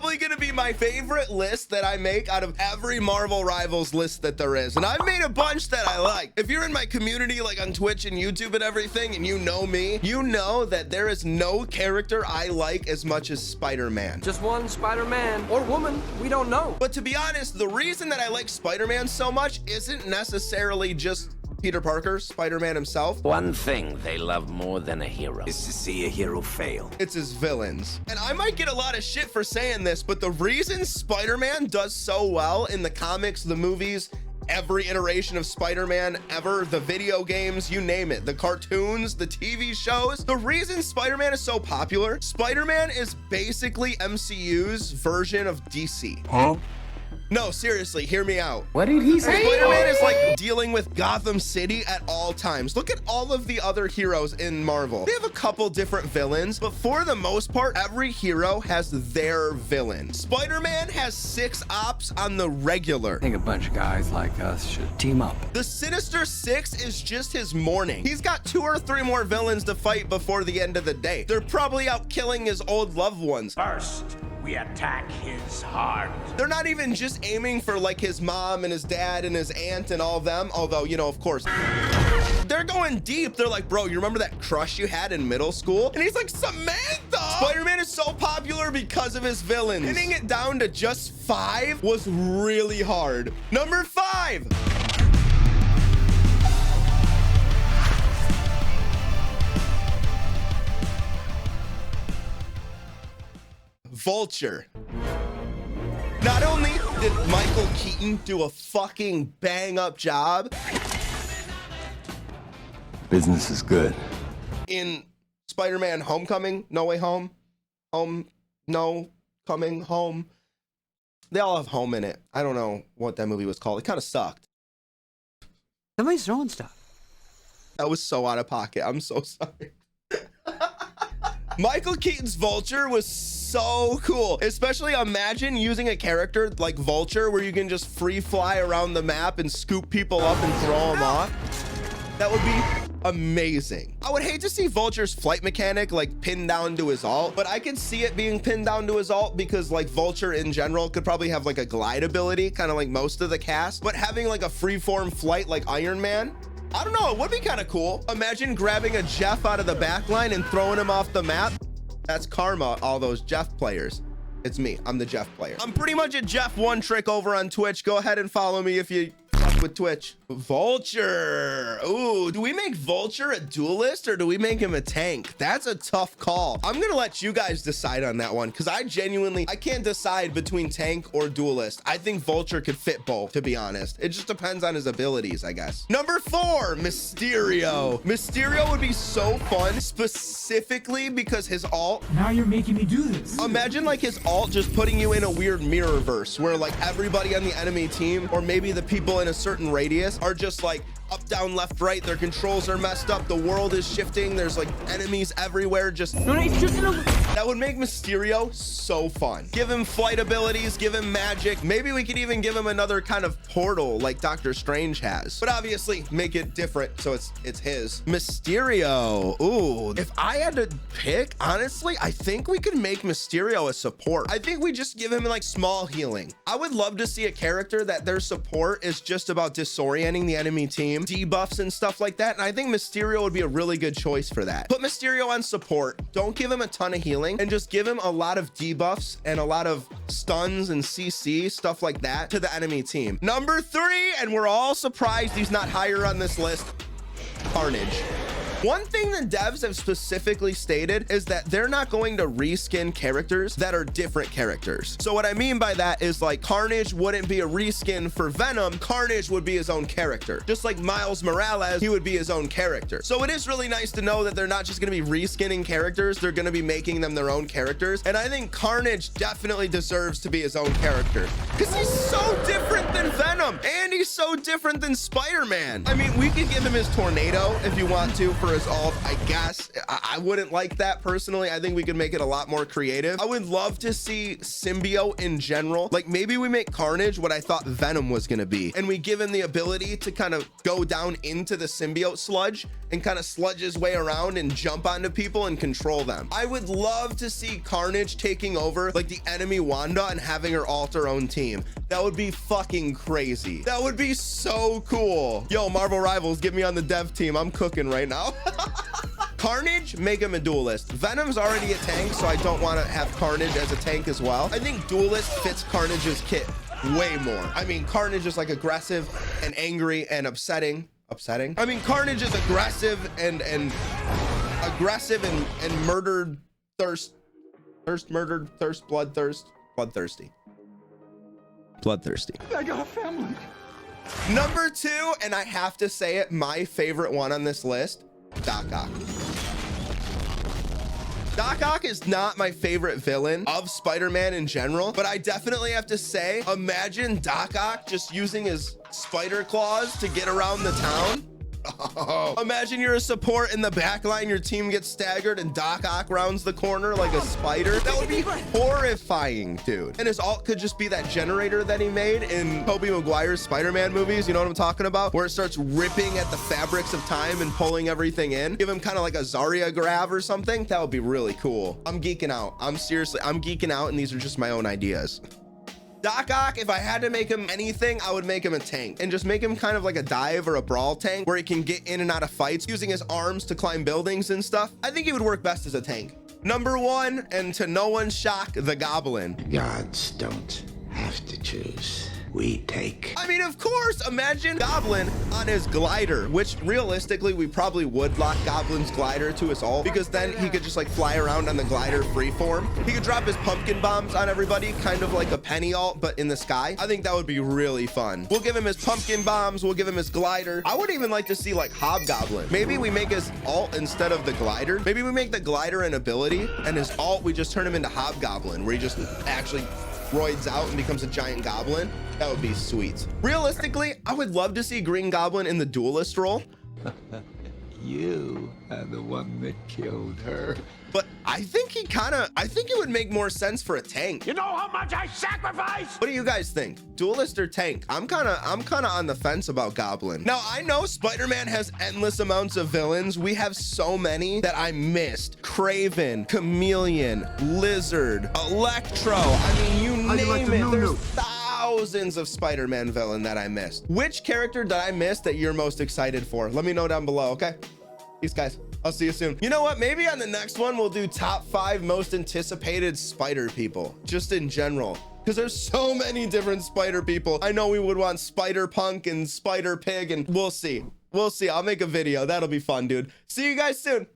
probably gonna be my favorite list that I make out of every Marvel Rivals list that there is. And I've made a bunch that I like. If you're in my community, like on Twitch and YouTube and everything, and you know me, you know that there is no character I like as much as Spider-Man. Just one Spider-Man or woman, we don't know. But to be honest, the reason that I like Spider-Man so much isn't necessarily just Peter Parker, Spider-Man himself. One thing they love more than a hero is to see a hero fail. It's his villains. And I might get a lot of shit for saying this, but the reason Spider-Man does so well in the comics, the movies, every iteration of Spider-Man ever, the video games, you name it, the cartoons, the TV shows, the reason Spider-Man is so popular, Spider-Man is basically MCU's version of DC. Huh? No, seriously, hear me out. What did he say? Spider-Man is like dealing with Gotham City at all times. Look at all of the other heroes in Marvel. They have a couple different villains, but for the most part, every hero has their villain. Spider-Man has 6 ops on the regular. I think a bunch of guys like us should team up. The Sinister Six is just his morning. He's got 2 or 3 more villains to fight before the end of the day. They're probably out killing his old loved ones. First, we attack his heart. They're not even just aiming for like his mom and his dad and his aunt and all them, although, you know, of course, they're going deep. They're like, bro, you remember that crush you had in middle school? And he's like, Samantha! Spider-Man is so popular because of his villains. Getting it down to just 5 was really hard. Number 5. Vulture. Not only did Michael Keaton do a fucking bang up job Business is good. in Spider-Man Homecoming, No Way Home, No Coming Home. They all have home in it. I don't know what that movie was called. It kind of sucked. Somebody's throwing stuff. That was so out of pocket. I'm so sorry. Michael Keaton's Vulture was so cool. Especially imagine using a character like Vulture where you can just free fly around the map and scoop people up and throw them off. That would be amazing. I would hate to see Vulture's flight mechanic like pinned down to his ult, but I could see it being pinned down to his ult because like Vulture in general could probably have like a glide ability, kind of like most of the cast, but having like a freeform flight like Iron Man, I don't know, it would be kind of cool. Imagine grabbing a Jeff out of the back line and throwing him off the map. That's karma, all those Jeff players. It's me, I'm the Jeff player. I'm pretty much a Jeff One Trick over on Twitch. Go ahead and follow me if you fuck with Twitch. Vulture. Ooh, do we make Vulture a duelist or do we make him a tank? That's a tough call. I'm gonna let you guys decide on that one because I can't decide between tank or duelist. I think Vulture could fit both, to be honest. It just depends on his abilities, I guess. Number 4, Mysterio. Mysterio would be so fun, specifically because his ult. Now you're making me do this. Imagine like his ult just putting you in a weird mirror verse where like everybody on the enemy team or maybe the people in a certain radius are just like up, down, left, right. Their controls are messed up. The world is shifting. There's like enemies everywhere. That would make Mysterio so fun. Give him flight abilities, give him magic. Maybe we could even give him another kind of portal like Doctor Strange has, but obviously make it different so it's his. Mysterio. Ooh, if I had to pick, honestly, I think we could make Mysterio a support. I think we just give him like small healing. I would love to see a character that their support is just about disorienting the enemy team, debuffs and stuff like that. And I think Mysterio would be a really good choice for that. Put Mysterio on support. Don't give him a ton of healing and just give him a lot of debuffs and a lot of stuns and CC, stuff like that to the enemy team. Number 3, and we're all surprised he's not higher on this list, Carnage. One thing the devs have specifically stated is that they're not going to reskin characters that are different characters. So what I mean by that is like Carnage wouldn't be a reskin for Venom. Carnage would be his own character. Just like Miles Morales, he would be his own character. So it is really nice to know that they're not just going to be reskinning characters. They're going to be making them their own characters. And I think Carnage definitely deserves to be his own character. because he's so different than Venom, and he's so different than Spider-Man. I mean, we could give him his tornado if you want to for his alt, I guess. I wouldn't like that personally. I think we could make it a lot more creative. I would love to see symbiote in general. Like maybe we make Carnage what I thought Venom was going to be, and we give him the ability to kind of go down into the symbiote sludge and kind of sludge his way around and jump onto people and control them. I would love to see Carnage taking over like the enemy Wanda and having her alt her own team. That would be fucking crazy. That would be so cool. Yo, Marvel Rivals, get me on the dev team. I'm cooking right now. Carnage, make him a duelist. Venom's already a tank, so I don't want to have Carnage as a tank as well. I think duelist fits Carnage's kit way more. I mean, Carnage is like aggressive and angry and upsetting. I mean, Carnage is aggressive and murdered bloodthirsty. I got a family. Number 2, and I have to say it, my favorite one on this list, Doc Ock. Doc Ock is not my favorite villain of Spider-Man in general, but I definitely have to say, imagine Doc Ock just using his spider claws to get around the town. Oh. Imagine you're a support in the back line, your team gets staggered and Doc Ock rounds the corner like a spider. That would be horrifying, dude. And his alt could just be that generator that he made in Tobey Maguire's Spider-Man movies. You know what I'm talking about? Where it starts ripping at the fabrics of time and pulling everything in. Give him kind of like a Zarya grab or something. That would be really cool. I'm geeking out. I'm geeking out, and these are just my own ideas. Doc Ock, if I had to make him anything, I would make him a tank and just make him kind of like a dive or a brawl tank where he can get in and out of fights using his arms to climb buildings and stuff. I think he would work best as a tank. Number 1, and to no one's shock, the Goblin. Gods don't have to choose. We take. I mean, of course, imagine Goblin on his glider, which realistically, we probably would lock Goblin's glider to his ult because then he could just like fly around on the glider freeform. He could drop his pumpkin bombs on everybody, kind of like a penny alt, but in the sky. I think that would be really fun. We'll give him his pumpkin bombs. We'll give him his glider. I would even like to see like Hobgoblin. Maybe we make his alt instead of the glider. Maybe we make the glider an ability and his alt, we just turn him into Hobgoblin, where he just actually roids out and becomes a giant goblin. That would be sweet. Realistically, I would love to see Green Goblin in the duelist role. You are the one that killed her. But I think it would make more sense for a tank. You know how much I sacrifice? What do you guys think? Duelist or tank? I'm kind of on the fence about Goblin. Now, I know Spider-Man has endless amounts of villains. We have so many that I missed. Craven, Chameleon, Lizard, Electro. I mean, you name it. There's thousands of Spider-Man villain that I missed. Which character did I miss that you're most excited for? Let me know down below, okay? Peace, guys. I'll see you soon. You know what? Maybe on the next one, we'll do top 5 most anticipated spider people, just in general. Because there's so many different spider people. I know we would want Spider Punk and Spider Pig, and we'll see. We'll see. I'll make a video. That'll be fun, dude. See you guys soon.